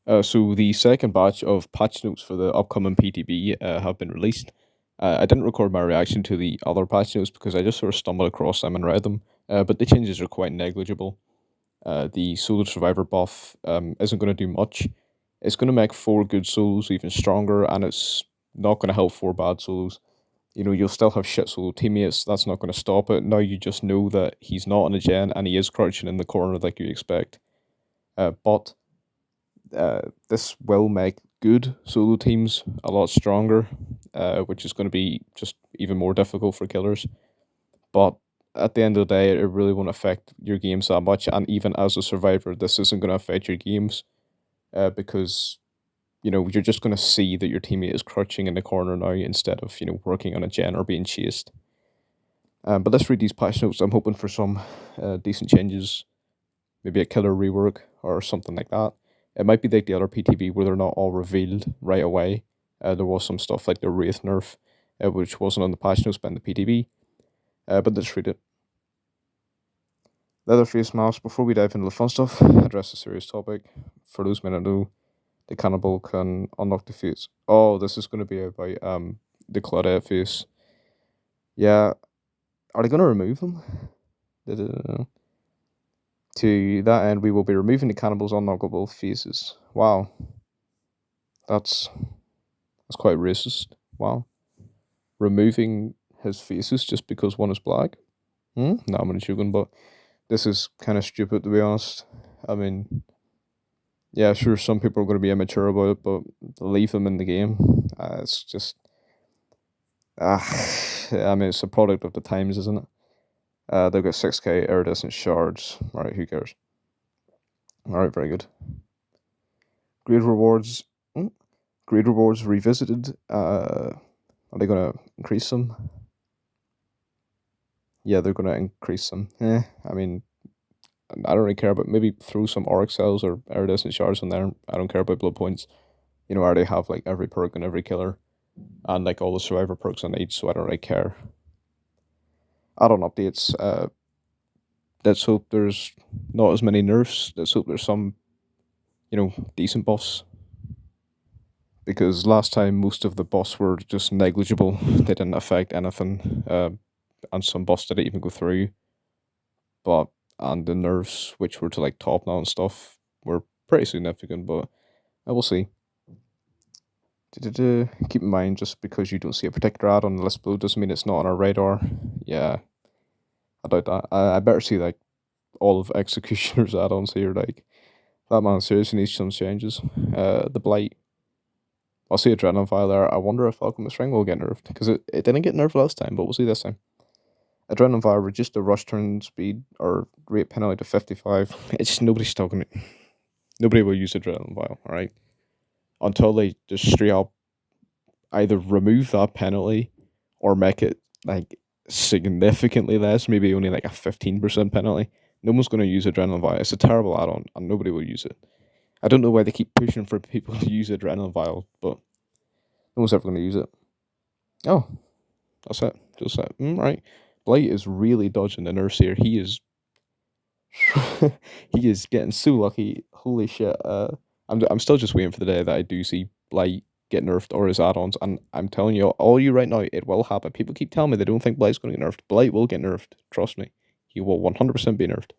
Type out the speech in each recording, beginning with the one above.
So the second batch of patch notes for the upcoming PTB have been released. I didn't record my reaction to the other patch notes because I just sort of stumbled across them and read them, but the changes are quite negligible. The solo survivor buff isn't going to do much. It's going to make 4 good solos even stronger, and it's not going to help 4 bad solos. You'll still have shit solo teammates. That's not going to stop it. Now you just know that he's not on a gen and he is crouching in the corner like you expect. But this will make good solo teams a lot stronger, which is going to be just even more difficult for killers. But at the end of the day, it really won't affect your games that much. And even as a survivor, this isn't going to affect your games because you're just going to see that your teammate is crouching in the corner now instead of working on a gen or being chased. But let's read these patch notes. I'm hoping for some decent changes, maybe a killer rework or something like that. It might be like the other PTB where they're not all revealed right away. There was some stuff like the Wraith nerf, which wasn't on the patch notes but in the PTB. But let's read it. Leatherface Mouse, before we dive into the fun stuff, address a serious topic. For those men that know, the cannibal can unlock the face. Oh, this is going to be about the Claudette face. Yeah, are they going to remove him? To that end, we will be removing the cannibal's unlockable faces. Wow, that's quite racist. Wow, removing his faces just because one is black. No, I'm only joking, but this is kind of stupid to be honest. I mean, yeah, sure, some people are going to be immature about it, but leave them in the game. It's just, I mean, it's a product of the times, isn't it? They've got 6k iridescent shards. All right, who cares? All right, very good. Grade rewards. Grade rewards revisited. Are they going to increase them? Yeah, they're going to increase them. I mean, I don't really care about maybe throw some auric cells or iridescent shards in there. I don't care about blood points. I already have like every perk and every killer and like all the survivor perks on each, so I don't really care. Add-on updates. Let's hope there's not as many nerfs. Let's hope there's some, decent buffs. Because last time most of the buffs were just negligible. They didn't affect anything. And some buffs didn't even go through. But and the nerfs, which were to like top now and stuff, were pretty significant. But I will see. Keep in mind, just because you don't see a particular ad on the list below doesn't mean it's not on our radar. Yeah, I doubt that. I better see like all of Executioner's add-ons here. Like that man seriously needs some changes. The Blight. I'll see Adrenaline File there. I wonder if Alchemist Ring will get nerfed because it didn't get nerfed last time, but we'll see this time. Adrenaline Fire reduced the rush turn speed or rate penalty to 55. It's just nobody's talking. Nobody will use Adrenaline Vial, alright? Until they just straight up either remove that penalty or make it like significantly less, maybe only like a 15% penalty. No one's going to use Adrenaline Vial. It's a terrible add-on and nobody will use it. I don't know why they keep pushing for people to use Adrenaline Vial, but no one's ever going to use it. Oh, that's it. Just that. Right. Blight is really dodging the nurse here. He is he is getting so lucky. Holy shit. I'm still just waiting for the day that I do see Blight get nerfed or his add-ons, and I'm telling you, all you right now, it will happen. People keep telling me they don't think Blight's going to get nerfed. Blight will get nerfed. Trust me. He will 100% be nerfed.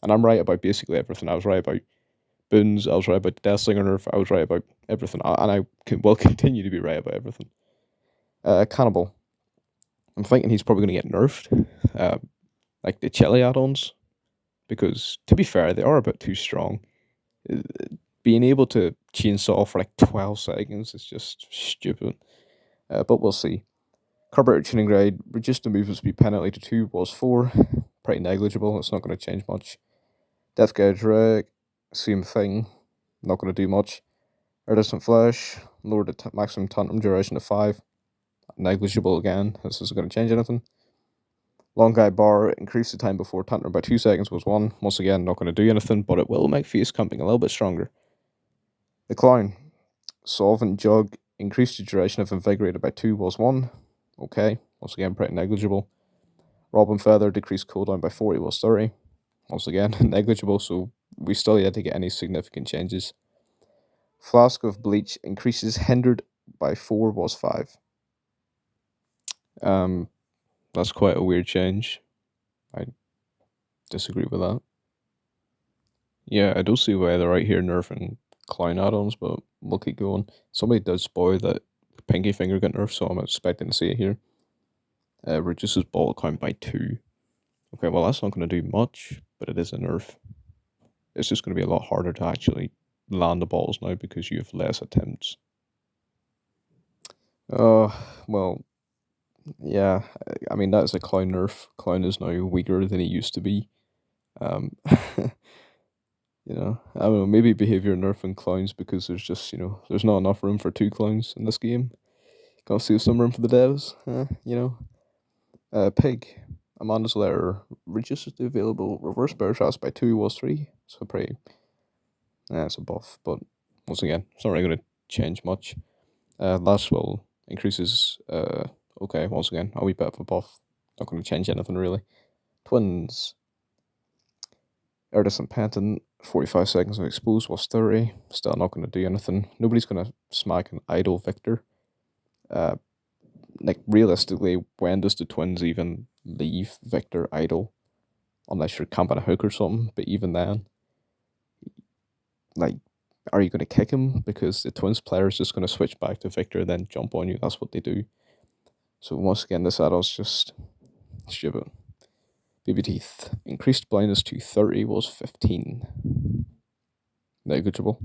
And I'm right about basically everything. I was right about Boons, I was right about the Deathslinger nerf, I was right about everything. And I will continue to be right about everything. Cannibal. I'm thinking he's probably going to get nerfed. Like the Chili add-ons. Because, to be fair, they are a bit too strong. Being able to chainsaw for like 12 seconds is just stupid. But we'll see. Carburetor tuning grade, reduced the movement speed penalty to 2 was 4. Pretty negligible, it's not going to change much. Death gauge reg, same thing, not going to do much. Iridescent flash, lowered the maximum tantrum duration to 5. Negligible again, this isn't going to change anything. Long guy bar, increased the time before tantrum by 2 seconds was 1. Once again, not going to do anything, but it will make face camping a little bit stronger. The clown, solvent jug, increased the duration of invigorated by 2 was 1. Okay, once again, pretty negligible. Robin feather, decreased cooldown by 40 was 30. Once again, negligible, so we still yet to get any significant changes. Flask of bleach increases hindered by 4 was 5. Um, that's quite a weird change. I disagree with that. Yeah, I do see why they're right here nerfing clown add-ons, but we'll keep going. Somebody did spoil that Pinky Finger got nerfed, so I'm expecting to see it here. Reduces ball count by 2. Okay, well that's not going to do much, but it is a nerf. It's just going to be a lot harder to actually land the balls now because you have less attempts. Well, yeah, I mean that is a clown nerf. Clown is now weaker than he used to be. I don't know, maybe behavior nerfing clowns because there's just, there's not enough room for 2 clowns in this game. Gotta save some room for the devs, Pig. Amanda's letter reduces the available reverse bear shots by 2 was 3. So pretty, it's a buff, but once again, it's not really going to change much. Last will increases, okay, once again, a wee bit of a buff. Not going to change anything really. Twins. Iridescent Panton, 45 seconds of exposed was 30. Still not going to do anything. Nobody's going to smack an idle Victor. Realistically, when does the Twins even leave Victor idle? Unless you're camping a hook or something. But even then, are you going to kick him? Because the Twins player is just going to switch back to Victor, then jump on you. That's what they do. So once again, this add-on's just stupid. Baby Teeth. Increased blindness to 30 was 15. Negligible.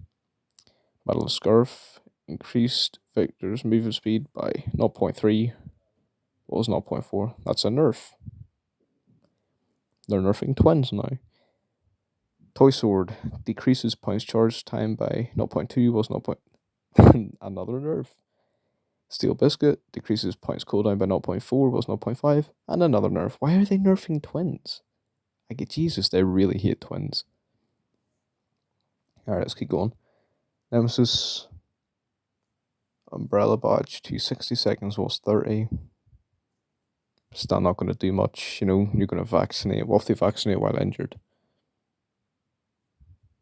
Battle of Scarf. Increased Victor's movement speed by 0.3 was 0.4. That's a nerf. They're nerfing Twins now. Toy Sword. Decreases points charge time by 0.2 was 0. Another nerf. Steel Biscuit. Decreases points cooldown by 0.4 was 0.5. And another nerf. Why are they nerfing Twins? Jesus, they really hate Twins. Alright, let's keep going. Nemesis. Umbrella Badge to 60 seconds was 30. Still not going to do much. You're going to vaccinate. What if they vaccinate while injured?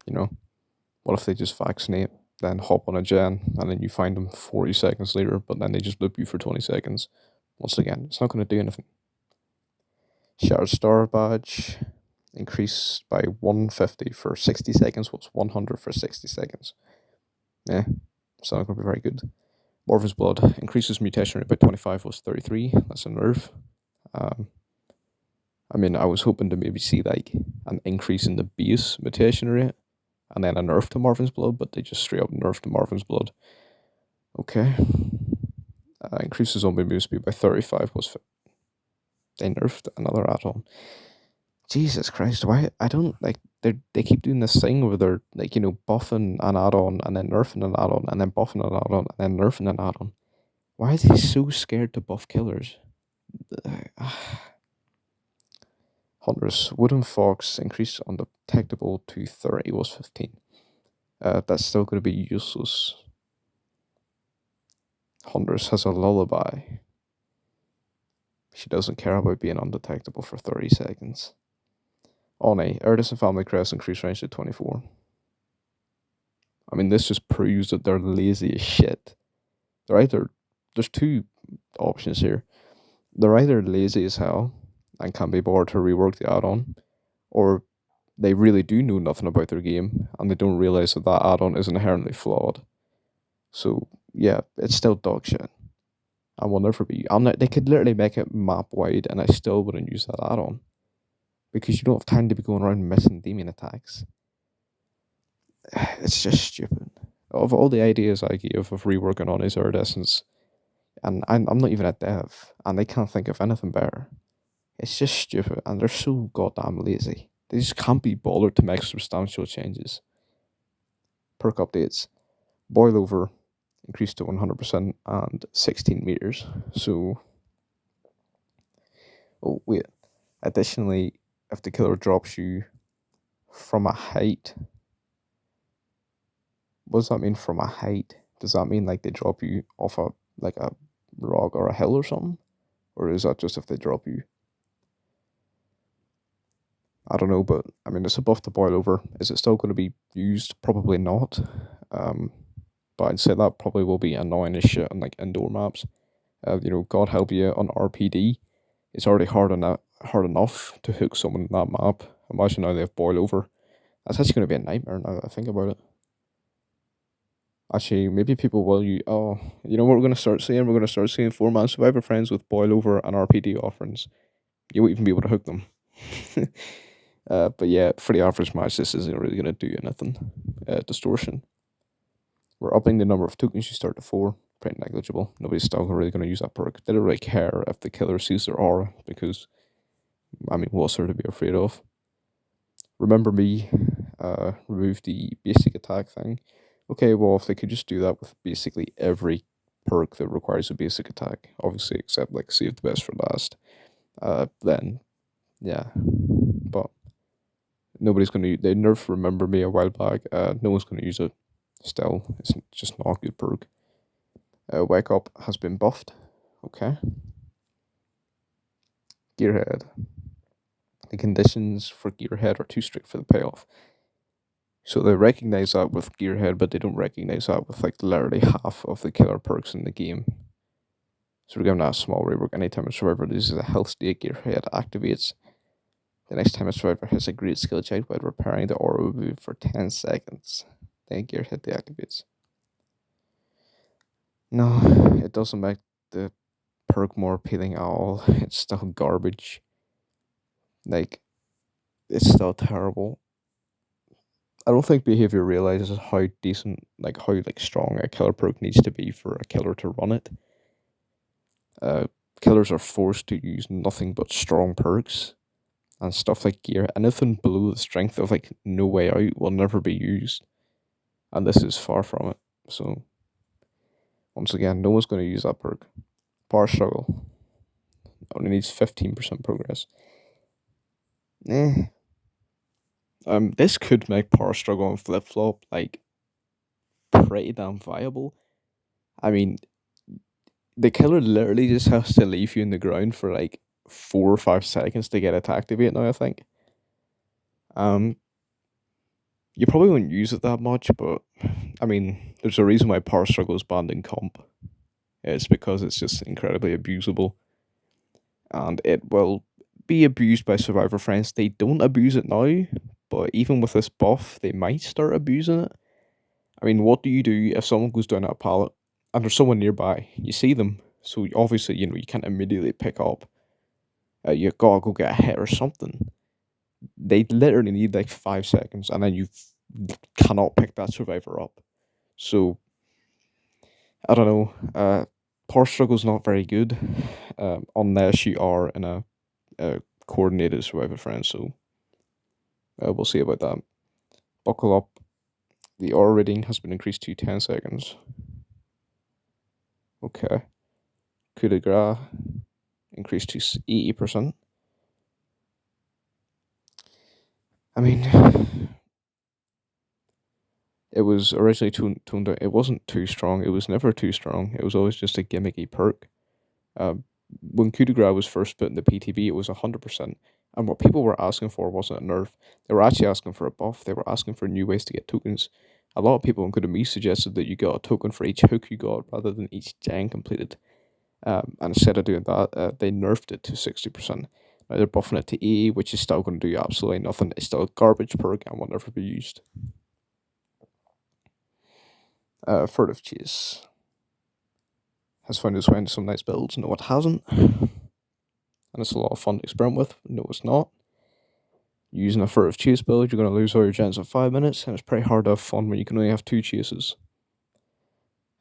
What if they just vaccinate, then hop on a gen, and then you find them 40 seconds later, but then they just loop you for 20 seconds? Once again, it's not going to do anything. Shattered Star Badge increased by 150 for 60 seconds was 100 for 60 seconds. Yeah, it's not going to be very good. Morphin's Blood increases mutation rate by 25 was 33. That's a nerf. I was hoping to maybe see an increase in the base mutation rate and then a nerf to Morphin's Blood, but they just straight up nerfed to Morphin's Blood. Okay. Increases zombie move speed by 35 was. They nerfed another add-on. Jesus Christ, why? I don't they keep doing this thing where they're buffing an add-on and then nerfing an add-on and then buffing an add-on and then nerfing an add-on. Why are they so scared to buff killers? Hunter's Wooden Fox increased undetectable to 30 was 15. That's still going to be useless. Hunter's has a lullaby. She doesn't care about being undetectable for 30 seconds. Oni, Iridescent Family Crest increased range to 24. This just proves that they're lazy as shit. There's 2 options here. They're either lazy as hell and can't be bothered to rework the add-on, or they really do know nothing about their game and they don't realize that add-on is inherently flawed. So yeah, it's still dog shit. I will never be. They could literally make it map wide and I still wouldn't use that add-on because you don't have time to be going around missing demon attacks. It's just stupid. Of all the ideas I gave of reworking on his iridescence, and I'm not even a dev, and they can't think of anything better. It's just stupid, and they're so goddamn lazy. They just can't be bothered to make substantial changes. Perk updates. Boil over increased to 100% and 16 meters. So, oh wait. Additionally, if the killer drops you from a height, what does that mean from a height? Does that mean they drop you off a rock or a hill or something? Or is that just if they drop you? I don't know, but it's a buff to boil over. Is it still going to be used? Probably not. but I'd say that probably will be annoying as shit on like indoor maps. God help you on RPD. It's already hard enough to hook someone in that map. Imagine now they have boil over. That's actually going to be a nightmare now that I think about it. Actually, maybe people will use. Oh, you know what we're going to start seeing? We're going to start seeing 4-man Survivor friends with boil over and RPD offerings. You won't even be able to hook them. But yeah, for the average match, this isn't really going to do anything. Distortion. We're upping the number of tokens you start to 4. Pretty negligible. Nobody's still really going to use that perk. They don't really care if the killer sees their aura because, I mean, what's there to be afraid of? Remember me, remove the basic attack thing. Okay, well, if they could just do that with basically every perk that requires a basic attack, obviously, except like save the best for last, then yeah. But nobody's going to. They nerfed Remember Me a while back. No one's going to use it. Still, it's just not a good perk. Wake Up has been buffed. Okay. Gearhead. The conditions for Gearhead are too strict for the payoff. So they recognize that with Gearhead, but they don't recognize that with like literally half of the killer perks in the game. So we're giving that a small rework. Anytime a survivor loses a health state, Gearhead activates. The next time a survivor has a great skill check while repairing, the aura will move for 10 seconds. Then Gearhead deactivates. No, it doesn't make the perk more appealing at all. It's still garbage. Like, it's still terrible. I don't think behavior realizes how decent, like how like strong a killer perk needs to be for a killer to run it. Killers are forced to use nothing but strong perks, and stuff like gear. Anything below the strength of like No Way Out will never be used, and this is far from it. So, once again, no one's going to use that perk. Power Struggle only needs 15% progress. This could make Power Struggle and Flip Flop like pretty damn viable. I mean, the killer literally just has to leave you in the ground for like 4 or 5 seconds to get it to activate now, I think. You probably wouldn't use it that much, but I mean, there's a reason why Power Struggle is banned in comp. It's because it's just incredibly abusable. And it will be abused by survivor friends. They don't abuse it now, but even with this buff, they might start abusing it. I mean, what do you do if someone goes down a pallet and there's someone nearby? You see them, so obviously, you can't immediately pick up. You gotta go get a hit or something. They literally need like 5 seconds, and then you cannot pick that survivor up. So, I don't know. Power Struggle's not very good, unless you are in a coordinated survivor friend. So, we'll see about that. Buckle up. The aura rating has been increased to 10 seconds. Okay. Coup de grace increased to 80%. I mean, it was originally toned down. It wasn't too strong. It was never too strong. It was always just a gimmicky perk. When Coup de grace was first put in the PTB, it was 100%. And what people were asking for wasn't a nerf. They were actually asking for a buff. They were asking for new ways to get tokens. A lot of people, including me, suggested that you got a token for each hook you got rather than each gen completed. And instead of doing that, they nerfed it to 60%. Now they're buffing it to 80, which is still going to do absolutely nothing. It's still a garbage perk and will never be used. Furtive Chase has found its way into some nice builds. No, it hasn't. And it's a lot of fun to experiment with. No, it's not. Using a Furtive Chase build, you're going to lose all your gens in 5 minutes, and it's pretty hard to have fun when you can only have 2 chases.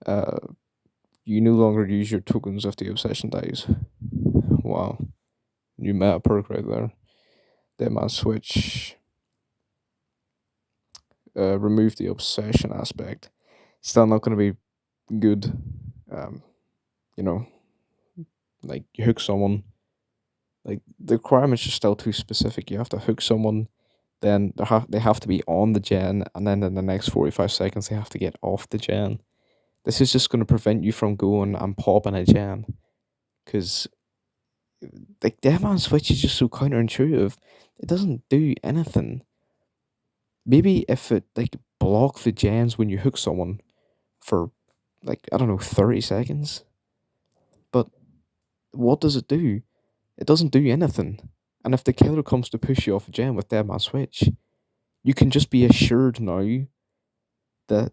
You no longer use your tokens if the obsession dies. Wow. New meta perk right there. Dead Man Switch. Remove the obsession aspect. Still not going to be good. Like you hook someone. Like the requirements are still too specific. You have to hook someone, then they have to be on the gen, and then in the next 45 seconds they have to get off the gen. This is just going to prevent you from going and popping a gen, because like Dead Man Switch is just so counterintuitive. It doesn't do anything. Maybe if it like block the gens when you hook someone, for like, I don't know, 30 seconds. But what does it do? It doesn't do anything. And if the killer comes to push you off a gem with Dead Man Switch, you can just be assured now that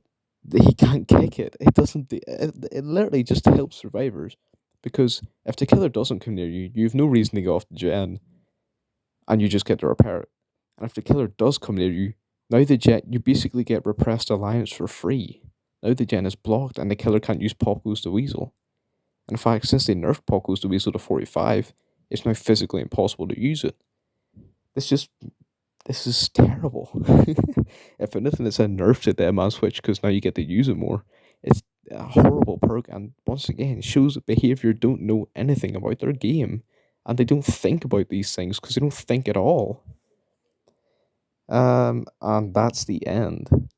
he can't kick it. It doesn't. It literally just helps survivors, because if the killer doesn't come near you, you have no reason to go off the gen, and you just get to repair it. And if the killer does come near you, now the gen you basically get repressed alliance for free. Now the gen is blocked, and the killer can't use Pop Goes the Weasel. In fact, since they nerfed Pop Goes the Weasel to 45, it's now physically impossible to use it. This just this is terrible. If anything, it's a nerf to Dead Man Switch because now you get to use it more. It's a horrible perk, and once again, it shows that behavior don't know anything about their game, and they don't think about these things because they don't think at all. And that's the end.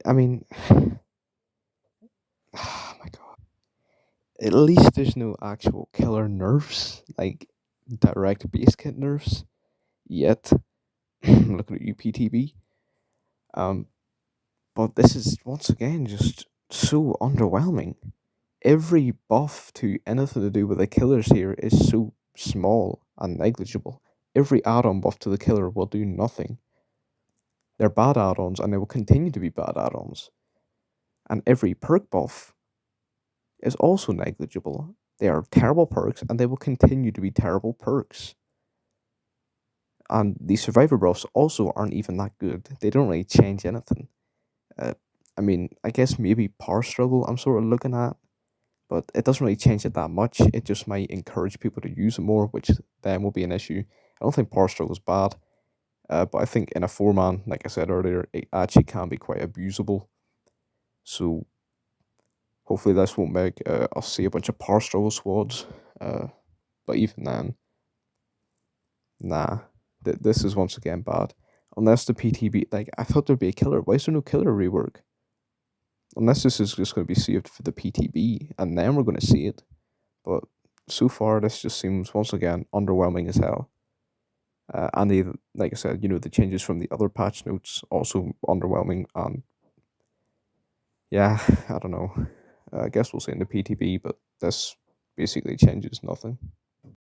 I mean, oh my god. At least there's no actual killer nerfs, like direct base kit nerfs, yet. I'm looking at UPTB. Um, but this is once again just so underwhelming. Every buff to anything to do with the killers here is so small and negligible. Every add-on buff to the killer will do nothing. They're bad add-ons, and they will continue to be bad add-ons. And every perk buff is also negligible. They are terrible perks, and they will continue to be terrible perks. And the survivor buffs also aren't even that good. They don't really change anything. Uh, I mean, I guess maybe Power Struggle I'm sort of looking at, but it doesn't really change it that much. It just might encourage people to use it more, which then will be an issue. I don't think Power Struggle is bad, but I think in a 4-man, like I said earlier, it actually can be quite abusable. So hopefully this won't make us see a bunch of Power Struggle squads. But even then, nah, this is once again bad. Unless the PTB, like, I thought there'd be a killer. Why is there no killer rework? Unless this is just going to be saved for the PTB, and then we're going to see it. But so far, this just seems once again underwhelming as hell. And the, like I said, the changes from the other patch notes also underwhelming. And yeah, I don't know. I guess we'll see in the PTB, but this basically changes nothing.